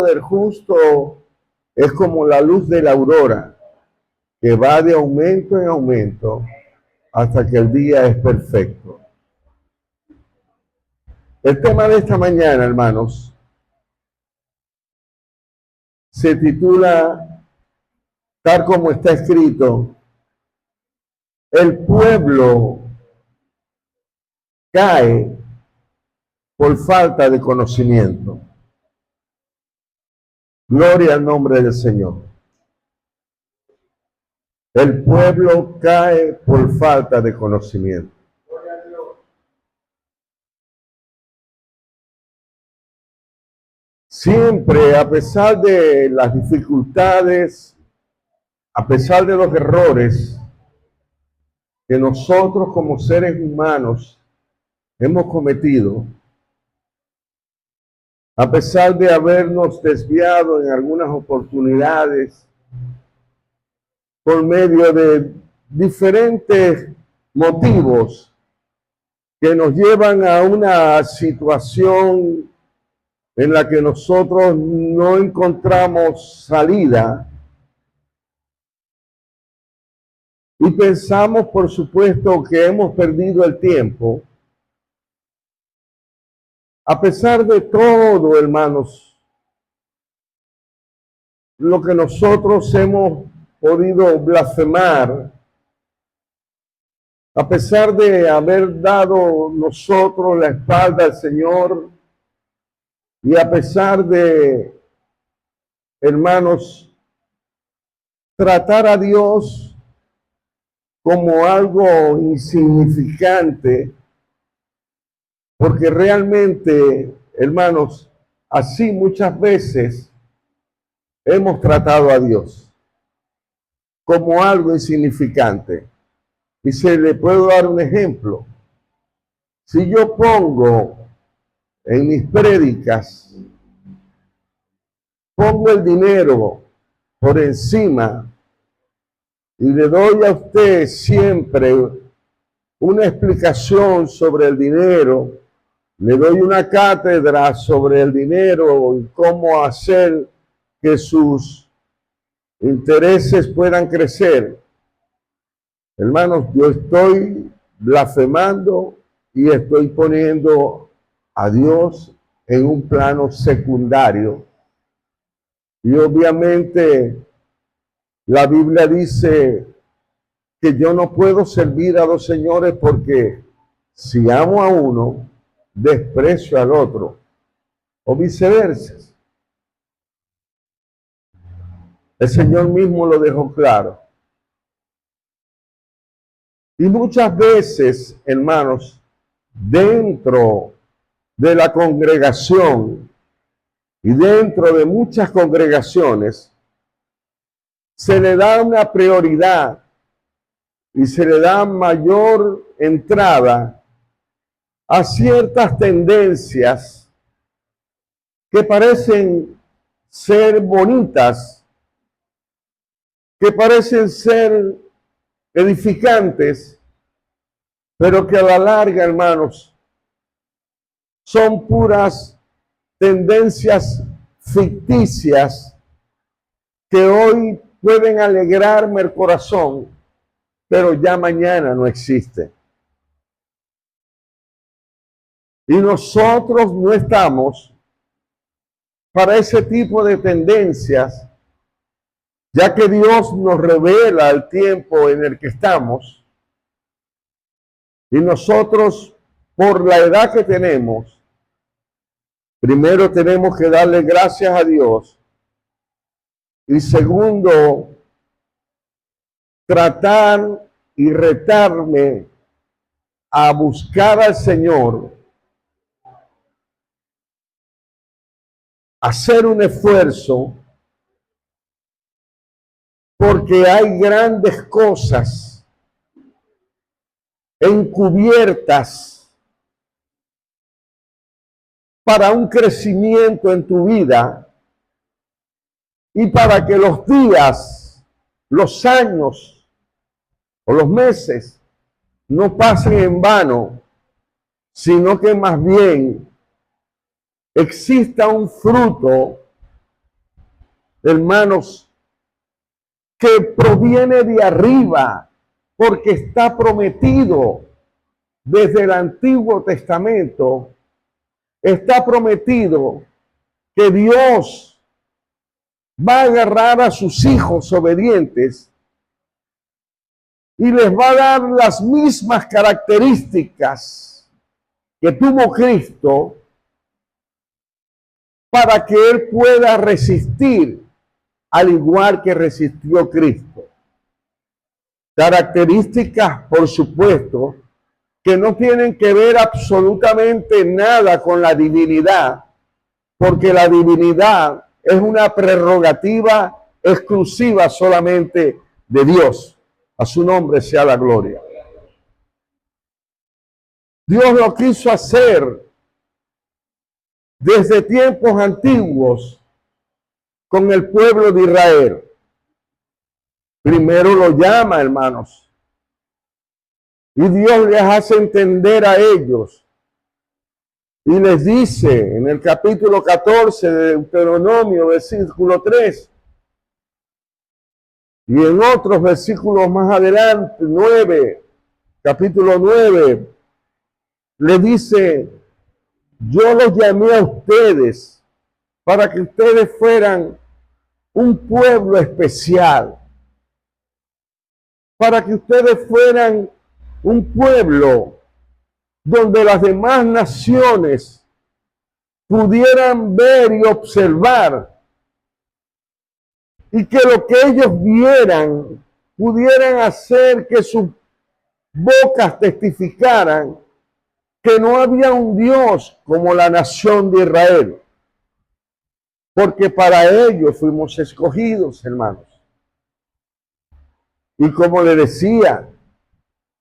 del justo es como la luz de la aurora, que va de aumento en aumento hasta que el día es perfecto. El tema de esta mañana, hermanos, se titula, tal como está escrito, el pueblo cae por falta de conocimiento. Gloria al nombre del Señor. El pueblo cae por falta de conocimiento. Siempre, a pesar de las dificultades, a pesar de los errores que nosotros como seres humanos hemos cometido, a pesar de habernos desviado en algunas oportunidades por medio de diferentes motivos que nos llevan a una situación en la que nosotros no encontramos salida, y pensamos, por supuesto, que hemos perdido el tiempo. A pesar de todo, hermanos, lo que nosotros hemos podido blasfemar, a pesar de haber dado nosotros la espalda al Señor, y a pesar de, hermanos, tratar a Dios como algo insignificante, porque realmente, hermanos, así muchas veces hemos tratado a Dios como algo insignificante. Y se le puedo dar un ejemplo. Si yo pongo en mis prédicas, pongo el dinero por encima y le doy a usted siempre una explicación sobre el dinero, le doy una cátedra sobre el dinero y cómo hacer que sus intereses puedan crecer. Hermanos, yo estoy blasfemando y estoy poniendo a Dios en un plano secundario. Y obviamente la Biblia dice que yo no puedo servir a dos señores, porque si amo a uno, desprecio al otro, o viceversa. El Señor mismo lo dejó claro. Y muchas veces, hermanos, dentro de la congregación y dentro de muchas congregaciones, se le da una prioridad y se le da mayor entrada a ciertas tendencias que parecen ser bonitas, que parecen ser edificantes, pero que a la larga, hermanos, son puras tendencias ficticias que hoy pueden alegrarme el corazón, pero ya mañana no existe. Y nosotros no estamos para ese tipo de tendencias, ya que Dios nos revela el tiempo en el que estamos, y nosotros, por la edad que tenemos, primero tenemos que darle gracias a Dios, y segundo, tratar y retarme a buscar al Señor, hacer un esfuerzo, porque hay grandes cosas encubiertas para un crecimiento en tu vida y para que los días, los años o los meses no pasen en vano, sino que más bien exista un fruto hermanos, que proviene de arriba, porque está prometido desde el Antiguo Testamento, está prometido que Dios va a agarrar a sus hijos obedientes y les va a dar las mismas características que tuvo Cristo para que Él pueda resistir al igual que resistió Cristo. Características, por supuesto, que no tienen que ver absolutamente nada con la divinidad, porque la divinidad es una prerrogativa exclusiva solamente de Dios. A su nombre sea la gloria. Dios lo quiso hacer desde tiempos antiguos con el pueblo de Israel. Primero lo llama, hermanos, y Dios les hace entender a ellos y les dice en el capítulo 14 de Deuteronomio, versículo 3, y en otros versículos más adelante, 9, capítulo 9, le dice: yo los llamé a ustedes para que ustedes fueran un pueblo especial, para que ustedes fueran un pueblo donde las demás naciones pudieran ver y observar, y que lo que ellos vieran pudieran hacer que sus bocas testificaran que no había un Dios como la nación de Israel, porque para ello fuimos escogidos, hermanos. Y como le decía,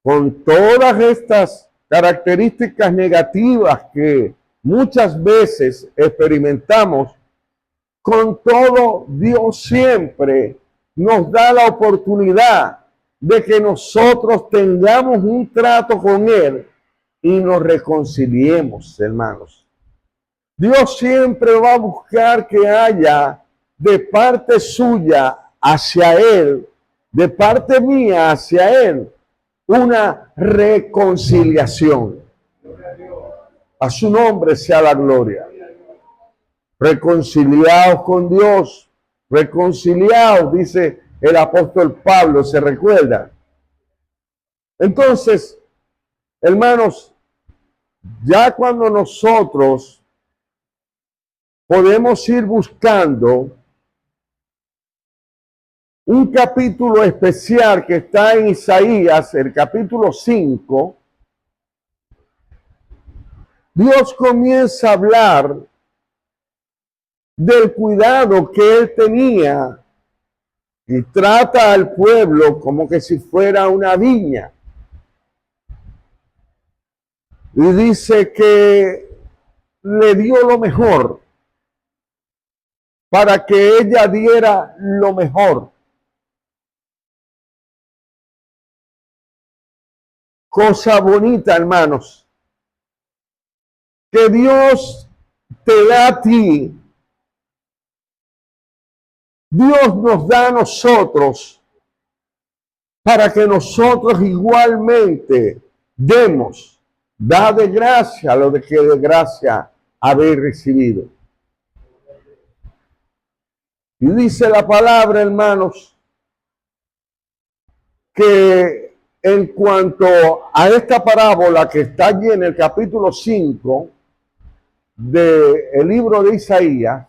con todas estas características negativas que muchas veces experimentamos, con todo, Dios siempre nos da la oportunidad de que nosotros tengamos un trato con Él y nos reconciliemos, hermanos. Dios siempre va a buscar que haya de parte suya hacia Él, de parte mía hacia Él, una reconciliación. A su nombre sea la gloria. Reconciliados con Dios, reconciliados, dice el apóstol Pablo, ¿se recuerda? Entonces, hermanos, ya cuando nosotros podemos ir buscando un capítulo especial que está en Isaías, el capítulo 5, Dios comienza a hablar del cuidado que Él tenía y trata al pueblo como que si fuera una viña. Y dice que le dio lo mejor para que ella diera lo mejor. Cosa bonita, hermanos, que Dios te da a ti. Dios nos da a nosotros para que nosotros igualmente demos, da de gracia lo de que de gracia habéis recibido. Y dice la palabra, hermanos, que en cuanto a esta parábola que está allí en el capítulo 5 del libro de Isaías,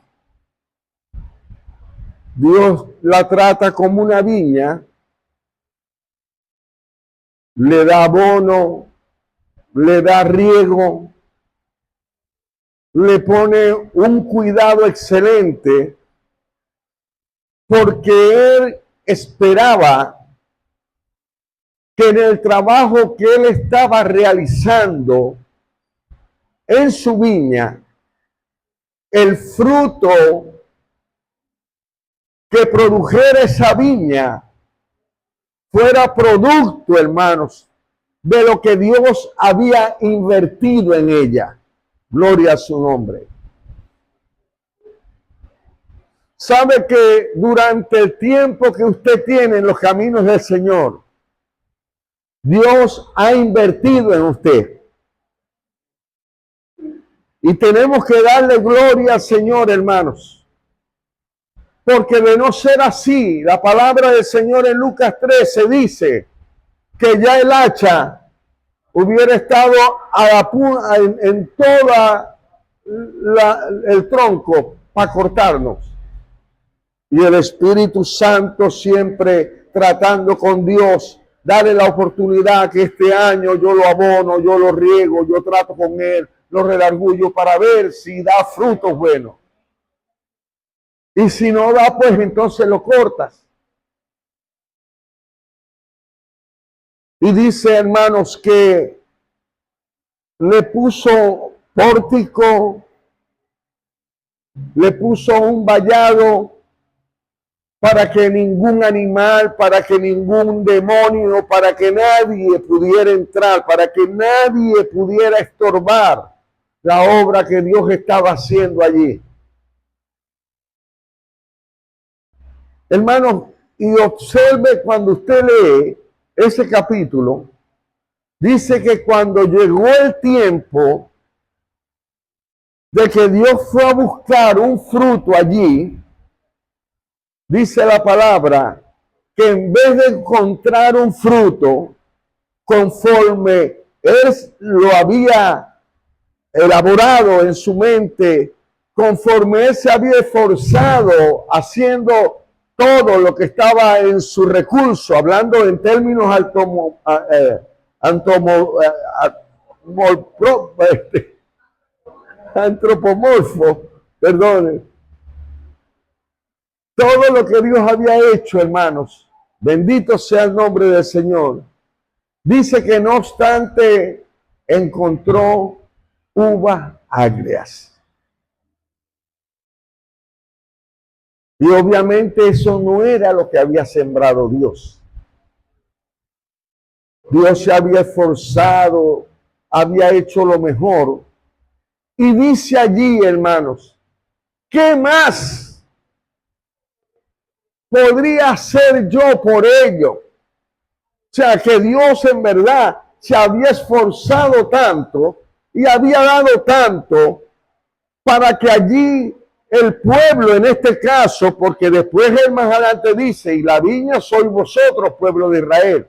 Dios la trata como una viña, le da abono, le da riego, le pone un cuidado excelente, porque Él esperaba que en el trabajo que Él estaba realizando en su viña, el fruto que produjera esa viña fuera producto, hermanos, de lo que Dios había invertido en ella. Gloria a su nombre. sabe que durante el tiempo que usted tiene en los caminos del Señor, Dios ha invertido en usted. Y tenemos que darle gloria al Señor, hermanos. Porque de no ser así, la palabra del Señor en Lucas 13 dice que ya el hacha hubiera estado en toda el tronco para cortarnos. Y el Espíritu Santo siempre tratando con Dios, darle la oportunidad que este año yo lo abono, yo lo riego, yo trato con él, lo redargullo para ver si da frutos buenos. Y si no da, pues entonces lo cortas. Y dice, hermanos, que le puso pórtico, le puso un vallado para que ningún animal, para que ningún demonio, para que nadie pudiera entrar, para que nadie pudiera estorbar la obra que Dios estaba haciendo allí. Hermanos, y observe cuando usted lee ese capítulo, dice que cuando llegó el tiempo de que Dios fue a buscar un fruto allí, dice la palabra que en vez de encontrar un fruto conforme él lo había elaborado en su mente, conforme él se había esforzado haciendo todo lo que estaba en su recurso, hablando en términos antropomorfos, perdone. Todo lo que Dios había hecho, hermanos, bendito sea el nombre del Señor. Dice que no obstante encontró uvas agrias. Y obviamente eso no era lo que había sembrado Dios. Dios se había esforzado, había hecho lo mejor. Y dice allí, hermanos, ¿qué más podría hacer yo por ello? O sea, que Dios en verdad se había esforzado tanto y había dado tanto para que allí el pueblo, en este caso, porque después él más adelante dice, y la viña sois vosotros, pueblo de Israel.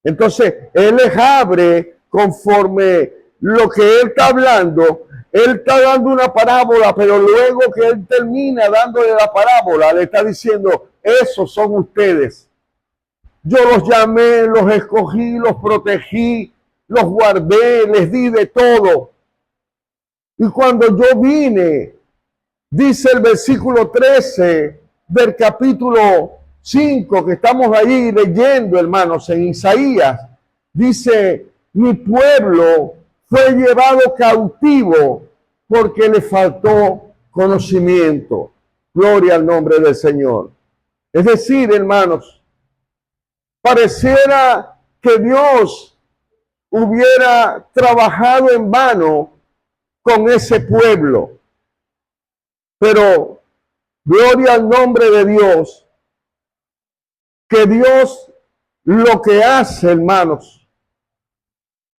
Entonces, él les abre conforme lo que él está hablando. Él está dando una parábola, pero luego que él termina dándole la parábola, le está diciendo, esos son ustedes. Yo los llamé, los escogí, los protegí, los guardé, les di de todo. Y cuando yo vine, dice el versículo 13 del capítulo 5, que estamos ahí leyendo, hermanos, en Isaías, dice, mi pueblo fue llevado cautivo porque le faltó conocimiento. Gloria al nombre del Señor. Es decir, hermanos, pareciera que Dios hubiera trabajado en vano con ese pueblo. Pero gloria al nombre de Dios, que Dios lo que hace, hermanos,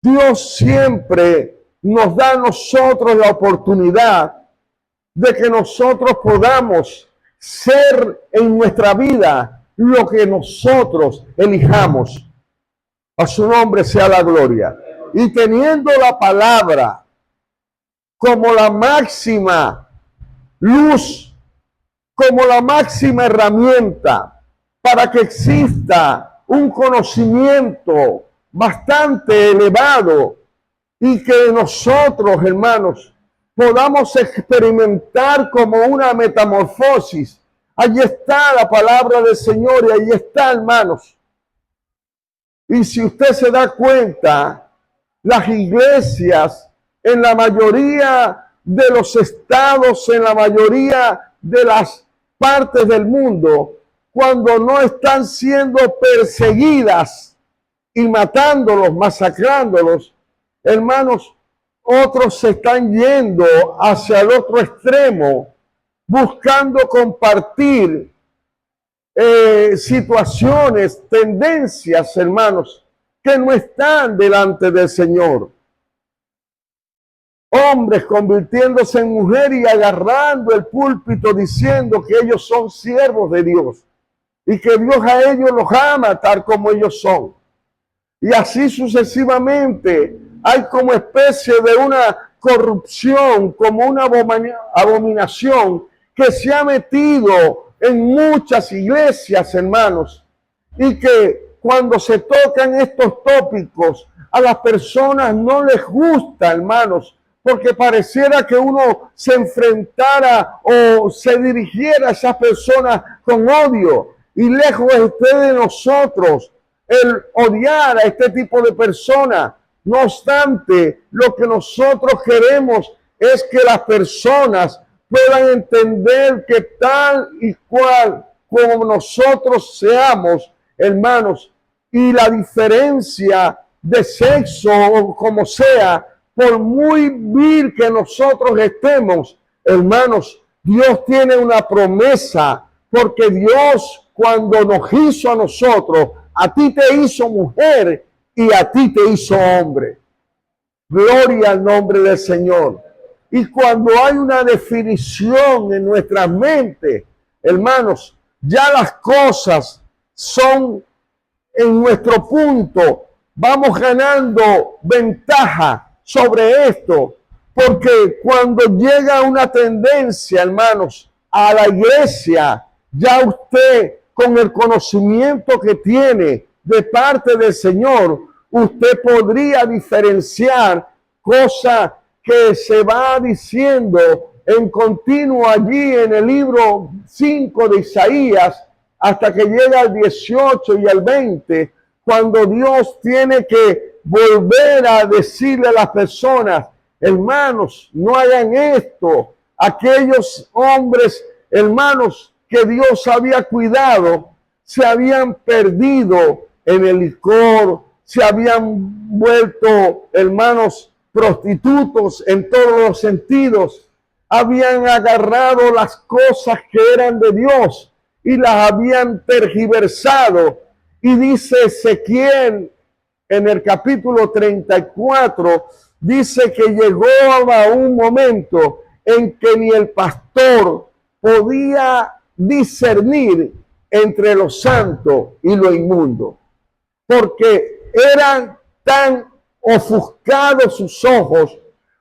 Dios siempre nos da a nosotros la oportunidad de que nosotros podamos ser en nuestra vida lo que nosotros elijamos. A su nombre sea la gloria. Y teniendo la palabra como la máxima luz, como la máxima herramienta para que exista un conocimiento bastante elevado y que nosotros, hermanos, podamos experimentar como una metamorfosis. Allí está la palabra del Señor y allí está, hermanos. Y si usted se da cuenta, las iglesias en la mayoría de los estados, en la mayoría de las partes del mundo, cuando no están siendo perseguidas y matándolos, masacrándolos, hermanos, otros se están yendo hacia el otro extremo buscando compartir situaciones, tendencias, hermanos, que no están delante del Señor. Hombres convirtiéndose en mujer y agarrando el púlpito diciendo que ellos son siervos de Dios y que Dios a ellos los ama tal como ellos son. Y así sucesivamente hay como especie de una corrupción, como una abominación que se ha metido en muchas iglesias, hermanos, y que cuando se tocan estos tópicos a las personas no les gusta, hermanos, porque pareciera que uno se enfrentara o se dirigiera a esas personas con odio, y lejos esté de nosotros el odiar a este tipo de personas. No obstante, lo que nosotros queremos es que las personas puedan entender que tal y cual como nosotros seamos, hermanos, y la diferencia de sexo o como sea, por muy vil que nosotros estemos, hermanos, Dios tiene una promesa, porque Dios cuando nos hizo a nosotros, a ti te hizo mujer y a ti te hizo hombre. Gloria al nombre del Señor. Y cuando hay una definición en nuestra mente, hermanos, ya las cosas son en nuestro punto. Vamos ganando ventaja sobre esto, porque cuando llega una tendencia, hermanos, a la iglesia, ya usted con el conocimiento que tiene de parte del Señor, usted podría diferenciar cosas que se va diciendo en continuo allí en el libro 5 de Isaías, hasta que llega al 18 y al 20, cuando Dios tiene que volver a decirle a las personas, hermanos, no hagan esto. Aquellos hombres, hermanos, que Dios había cuidado, se habían perdido en el licor, se habían vuelto, hermanos, prostitutos en todos los sentidos, habían agarrado las cosas que eran de Dios y las habían tergiversado. Y dice Ezequiel en el capítulo 34, dice que llegó a un momento en que ni el pastor podía discernir entre lo santo y lo inmundo, porque eran tan ofuscados sus ojos,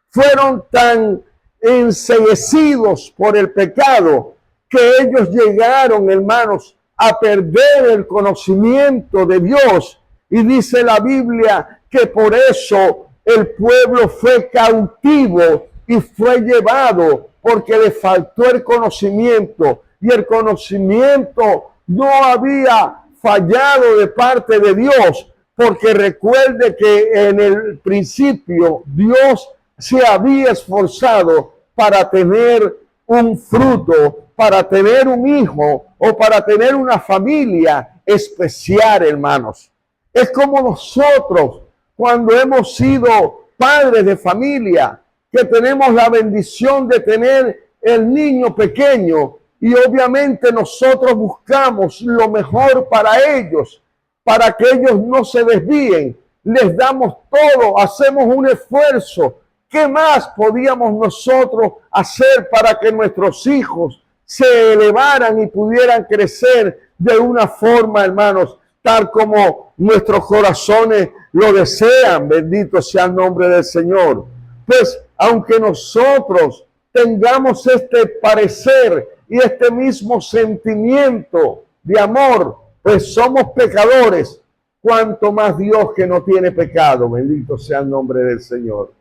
fueron tan enceguecidos por el pecado, que ellos llegaron, hermanos, a perder el conocimiento de Dios. Y dice la Biblia que por eso el pueblo fue cautivo y fue llevado, porque le faltó el conocimiento. Y el conocimiento no había fallado de parte de Dios, porque recuerde que en el principio Dios se había esforzado para tener un fruto, para tener un hijo o para tener una familia especial, hermanos. Es como nosotros cuando hemos sido padres de familia, que tenemos la bendición de tener el niño pequeño, y obviamente nosotros buscamos lo mejor para ellos, para que ellos no se desvíen. Les damos todo, hacemos un esfuerzo. ¿Qué más podíamos nosotros hacer para que nuestros hijos se elevaran y pudieran crecer de una forma, hermanos, tal como nuestros corazones lo desean? Bendito sea el nombre del Señor. Pues aunque nosotros tengamos este parecer y este mismo sentimiento de amor, pues somos pecadores, cuanto más Dios que no tiene pecado. Bendito sea el nombre del Señor.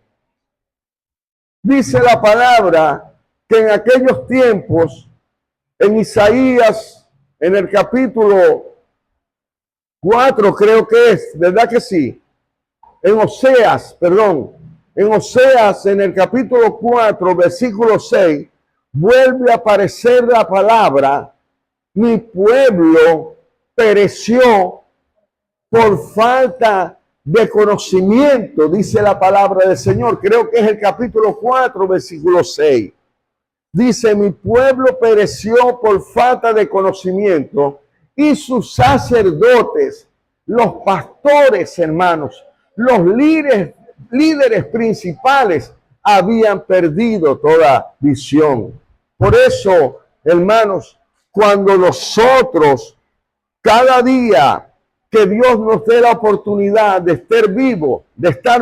Dice la palabra que en aquellos tiempos, en Isaías, en el capítulo 4, creo que es, ¿verdad que sí? En Oseas, en el capítulo 4, versículo 6, vuelve a aparecer la palabra: mi pueblo pereció por falta de conocimiento, dice la palabra del Señor. Creo que es el capítulo 4, versículo 6. Dice, mi pueblo pereció por falta de conocimiento y sus sacerdotes, los pastores, hermanos, los líderes principales habían perdido toda visión. Por eso, hermanos, cuando nosotros cada día que Dios nos dé la oportunidad de estar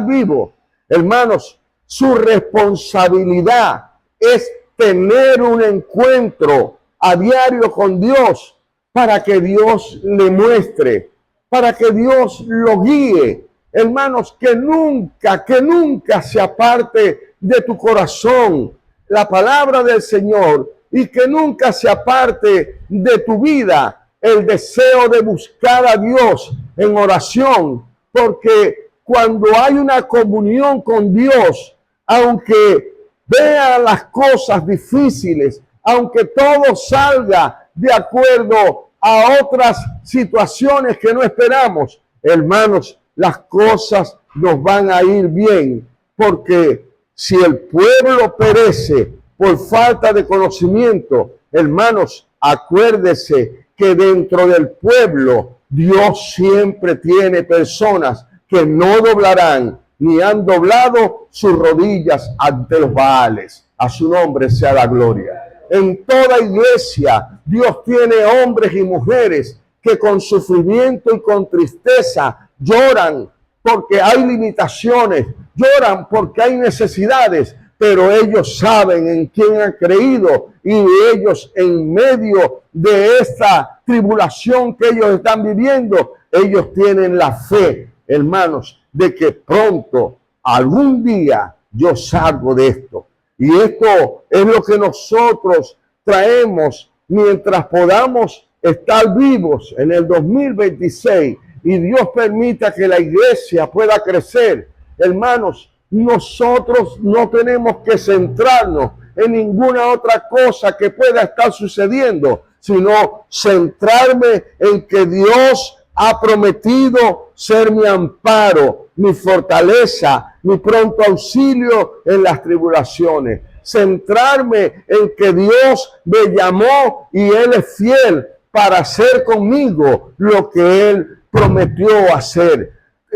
vivo, hermanos, su responsabilidad es tener un encuentro a diario con Dios para que Dios le muestre, para que Dios lo guíe. Hermanos, que nunca se aparte de tu corazón la palabra del Señor y que nunca se aparte de tu vida el deseo de buscar a Dios en oración, porque cuando hay una comunión con Dios, aunque vea las cosas difíciles, aunque todo salga de acuerdo a otras situaciones que no esperamos, hermanos, las cosas nos van a ir bien, porque si el pueblo perece por falta de conocimiento, hermanos, acuérdese que dentro del pueblo Dios siempre tiene personas que no doblarán ni han doblado sus rodillas ante los Baales. A su nombre sea la gloria. En toda iglesia Dios tiene hombres y mujeres que con sufrimiento y con tristeza lloran porque hay limitaciones, lloran porque hay necesidades, pero ellos saben en quién han creído y ellos en medio de esta tribulación que ellos están viviendo, ellos tienen la fe, hermanos, de que pronto, algún día, yo salgo de esto. Y esto es lo que nosotros traemos mientras podamos estar vivos en el 2026 y Dios permita que la iglesia pueda crecer. Hermanos, nosotros no tenemos que centrarnos en ninguna otra cosa que pueda estar sucediendo, sino centrarme en que Dios ha prometido ser mi amparo, mi fortaleza, mi pronto auxilio en las tribulaciones. Centrarme en que Dios me llamó y Él es fiel para hacer conmigo lo que Él prometió hacer.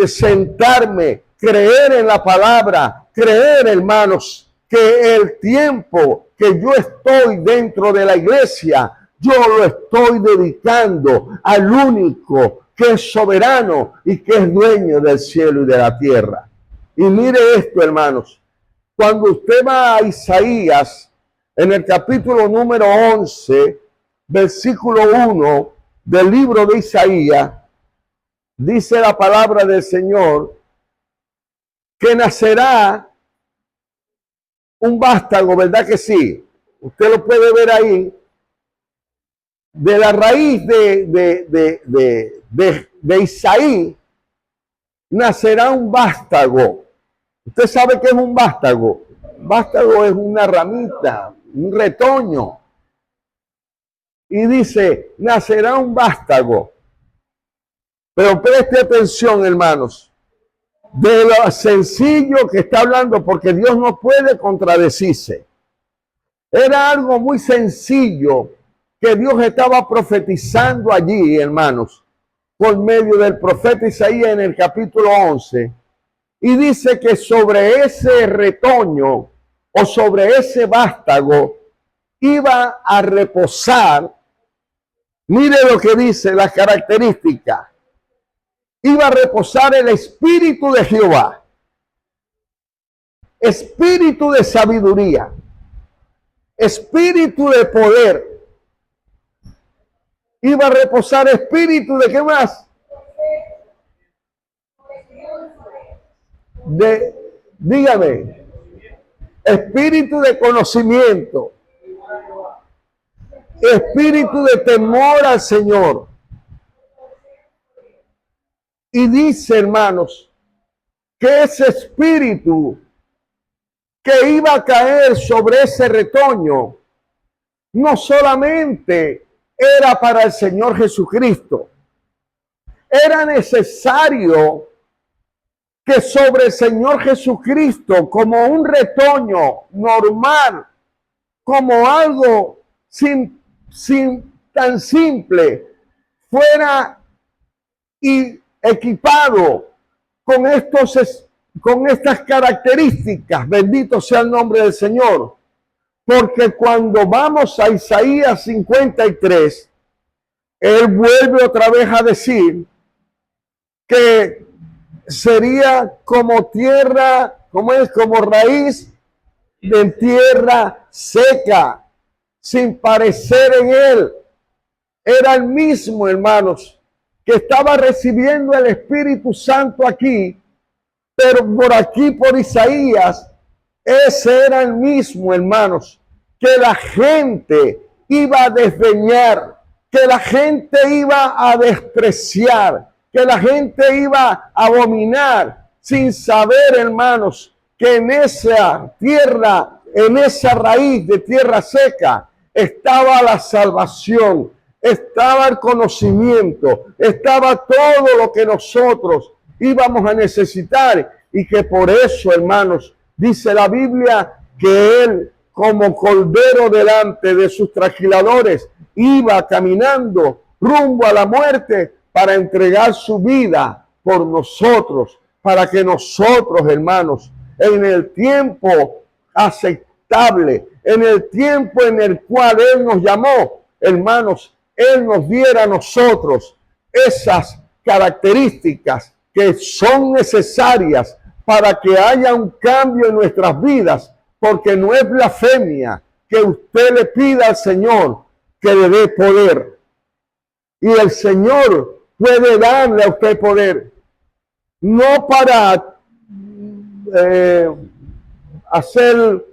Sentarme, creer en la palabra, creer, hermanos, que el tiempo que yo estoy dentro de la iglesia, yo lo estoy dedicando al único que es soberano y que es dueño del cielo y de la tierra. Y mire esto, hermanos, cuando usted va a Isaías, en el capítulo número 11, versículo 1 del libro de Isaías, dice la palabra del Señor que nacerá un vástago, ¿verdad que sí? Usted lo puede ver ahí. De la raíz de Isaí nacerá un vástago. ¿Usted sabe qué es un vástago? Un vástago es una ramita, un retoño. Y dice, nacerá un vástago. Pero preste atención, hermanos, de lo sencillo que está hablando, porque Dios no puede contradecirse. Era algo muy sencillo que Dios estaba profetizando allí, hermanos, por medio del profeta Isaías en el capítulo 11. Y dice que sobre ese retoño o sobre ese vástago iba a reposar, mire lo que dice, las características. Iba a reposar el Espíritu de Jehová, Espíritu de sabiduría, Espíritu de poder. Iba a reposar Espíritu de ¿qué más? Dígame, Espíritu de conocimiento, Espíritu de temor al Señor. Y dice, hermanos, que ese espíritu que iba a caer sobre ese retoño no solamente era para el Señor Jesucristo, era necesario que sobre el Señor Jesucristo, como un retoño normal, como algo tan simple, fuera y equipado con estas características. Bendito sea el nombre del Señor. Porque cuando vamos a Isaías 53, él vuelve otra vez a decir que sería como tierra, como raíz de tierra seca, sin parecer en él. Era el mismo, hermanos, que estaba recibiendo el Espíritu Santo aquí, pero por aquí, por Isaías, ese era el mismo, hermanos, que la gente iba a desdeñar, que la gente iba a despreciar, que la gente iba a abominar, sin saber, hermanos, que en esa tierra, en esa raíz de tierra seca, estaba la salvación, estaba el conocimiento, estaba todo lo que nosotros íbamos a necesitar, y que por eso, hermanos, dice la Biblia que él, como cordero delante de sus trasquiladores, iba caminando rumbo a la muerte para entregar su vida por nosotros, para que nosotros, hermanos, en el tiempo aceptable, en el tiempo en el cual él nos llamó, hermanos, él nos diera a nosotros esas características que son necesarias para que haya un cambio en nuestras vidas, porque no es blasfemia que usted le pida al Señor que le dé poder. Y el Señor puede darle a usted poder, no para hacer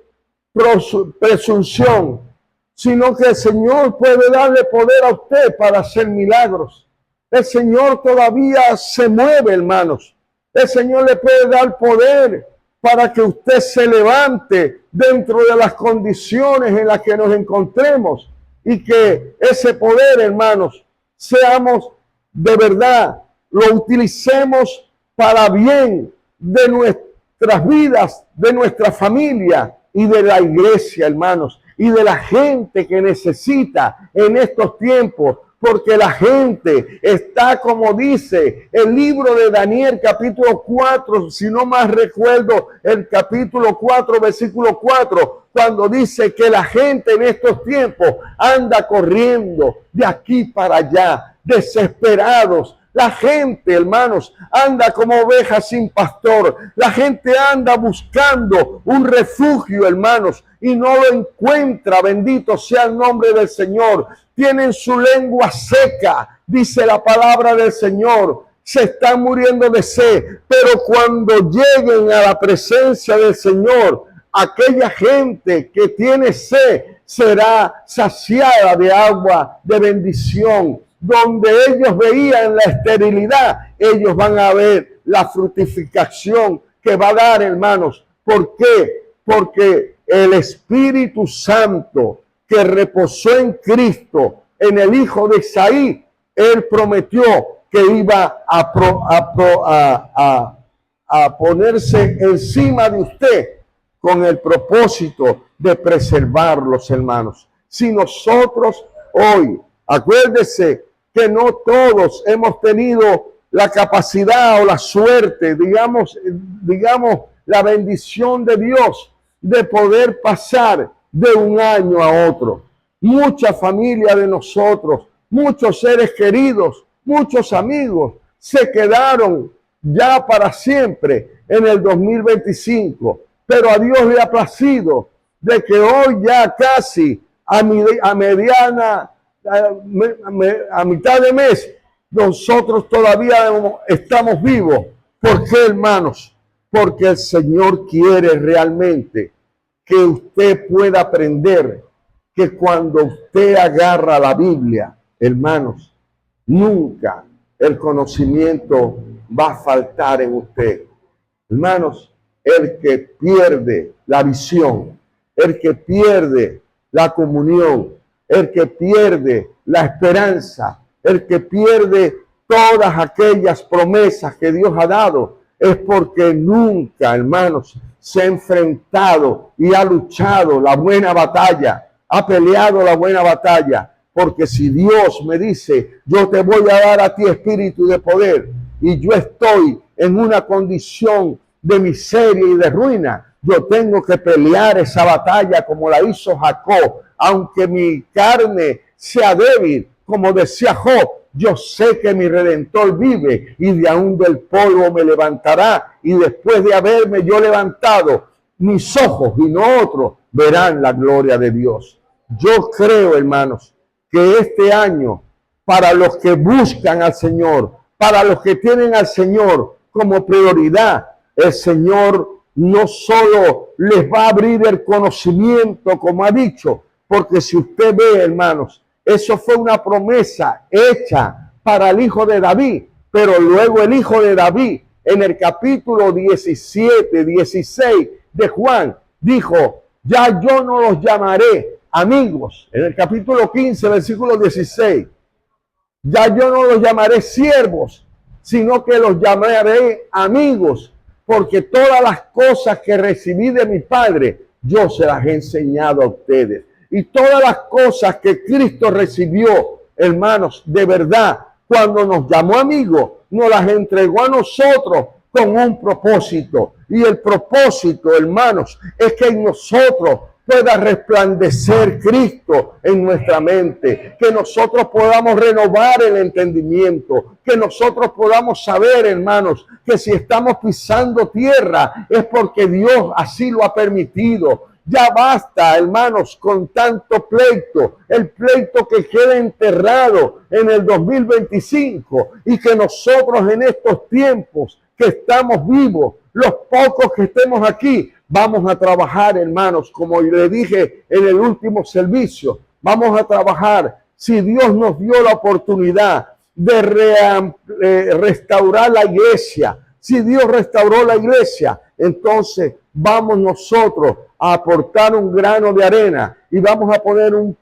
presunción, sino que el Señor puede darle poder a usted para hacer milagros. El Señor todavía se mueve, hermanos. El Señor le puede dar poder para que usted se levante dentro de las condiciones en las que nos encontremos, y que ese poder, hermanos, seamos de verdad, lo utilicemos para bien de nuestras vidas, de nuestra familia y de la iglesia, hermanos, y de la gente que necesita en estos tiempos. Porque la gente está, como dice el libro de Daniel, capítulo 4, si no más recuerdo, el capítulo 4, versículo 4, cuando dice que la gente en estos tiempos anda corriendo de aquí para allá, desesperados. La gente, hermanos, anda como ovejas sin pastor. La gente anda buscando un refugio, hermanos, y no lo encuentra. Bendito sea el nombre del Señor. Tienen su lengua seca, dice la palabra del Señor. Se están muriendo de sed, pero cuando lleguen a la presencia del Señor, aquella gente que tiene sed será saciada de agua de bendición. Donde ellos veían la esterilidad, ellos van a ver la fructificación que va a dar, hermanos. ¿Por qué? Porque el Espíritu Santo que reposó en Cristo, en el Hijo de Isaí, él prometió que iba a ponerse encima de usted con el propósito de preservarlos, hermanos. Si nosotros hoy, acuérdese que no todos hemos tenido la capacidad o la suerte, digamos, la bendición de Dios de poder pasar de un año a otro. Mucha familia de nosotros, muchos seres queridos, muchos amigos se quedaron ya para siempre en el 2025, pero a Dios le ha placido de que hoy ya casi a mitad de mes, nosotros todavía estamos vivos. ¿Por qué, hermanos? Porque el Señor quiere realmente que usted pueda aprender que cuando usted agarra la Biblia, hermanos, nunca el conocimiento va a faltar en usted. Hermanos, el que pierde la visión, el que pierde la comunión, el que pierde la esperanza, el que pierde todas aquellas promesas que Dios ha dado, es porque nunca, hermanos, se ha enfrentado y ha luchado la buena batalla, ha peleado la buena batalla. Porque si Dios me dice, yo te voy a dar a ti espíritu de poder, y yo estoy en una condición de miseria y de ruina, yo tengo que pelear esa batalla como la hizo Jacob, aunque mi carne sea débil, como decía Job, yo sé que mi Redentor vive y de aún del polvo me levantará, y después de haberme yo levantado, mis ojos y no otros verán la gloria de Dios. Yo creo, hermanos, que este año, para los que buscan al Señor, para los que tienen al Señor como prioridad, el Señor no solo les va a abrir el conocimiento, como ha dicho, porque si usted ve, hermanos, eso fue una promesa hecha para el hijo de David, pero luego el hijo de David, en el capítulo 17, 16 de Juan, dijo, ya yo no los llamaré amigos. En el capítulo 15, versículo 16, ya yo no los llamaré siervos, sino que los llamaré amigos, porque todas las cosas que recibí de mi Padre, yo se las he enseñado a ustedes. Y todas las cosas que Cristo recibió, hermanos, de verdad, cuando nos llamó amigos, nos las entregó a nosotros con un propósito. Y el propósito, hermanos, es que en nosotros pueda resplandecer Cristo en nuestra mente, que nosotros podamos renovar el entendimiento, que nosotros podamos saber, hermanos, que si estamos pisando tierra es porque Dios así lo ha permitido. Ya basta, hermanos, con tanto pleito, el pleito que queda enterrado en el 2025, y que nosotros en estos tiempos que estamos vivos, los pocos que estemos aquí, vamos a trabajar, hermanos, como le dije en el último servicio, vamos a trabajar. Si Dios nos dio la oportunidad de restaurar la iglesia, si Dios restauró la iglesia, entonces vamos nosotros a aportar un grano de arena y vamos a poner un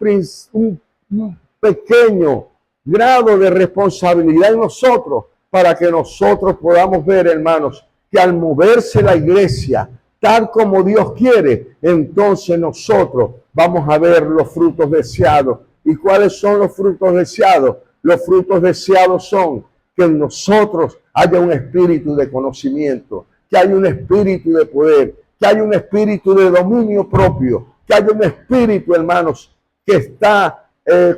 pequeño grado de responsabilidad en nosotros, para que nosotros podamos ver, hermanos, que al moverse la iglesia tal como Dios quiere, entonces nosotros vamos a ver los frutos deseados. ¿Y cuáles son los frutos deseados? Los frutos deseados son que en nosotros haya un espíritu de conocimiento, que haya un espíritu de poder, que haya un espíritu de dominio propio, que haya un espíritu, hermanos, que está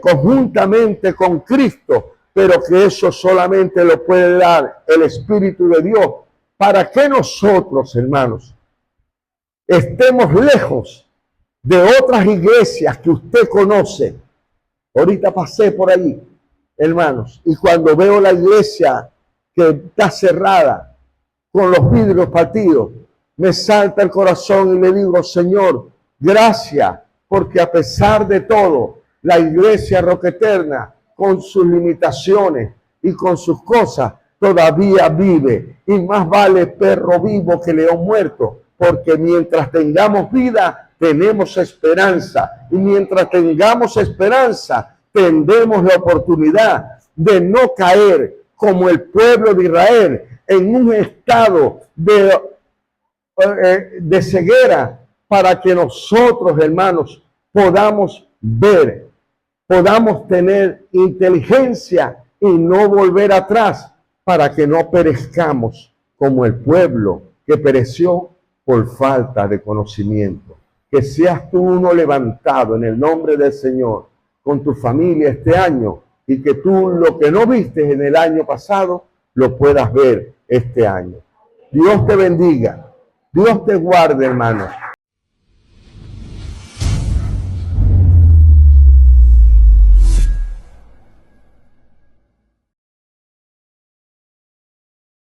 conjuntamente con Cristo, pero que eso solamente lo puede dar el Espíritu de Dios, para que nosotros, hermanos, estemos lejos de otras iglesias que usted conoce. Ahorita pasé por ahí, hermanos, y cuando veo la iglesia que está cerrada, con los vidrios partidos, me salta el corazón y le digo, Señor, gracias, porque a pesar de todo, la iglesia Roca Eterna, con sus limitaciones y con sus cosas, todavía vive. Y más vale perro vivo que león muerto, porque mientras tengamos vida, tenemos esperanza. Y mientras tengamos esperanza, tendremos la oportunidad de no caer como el pueblo de Israel en un estado de ceguera, para que nosotros, hermanos, podamos ver, podamos tener inteligencia y no volver atrás, para que no perezcamos como el pueblo que pereció por falta de conocimiento. Que seas tú uno levantado en el nombre del Señor con tu familia este año, y que tú lo que no viste en el año pasado lo puedas ver este año. Dios te bendiga, Dios te guarde, hermanos.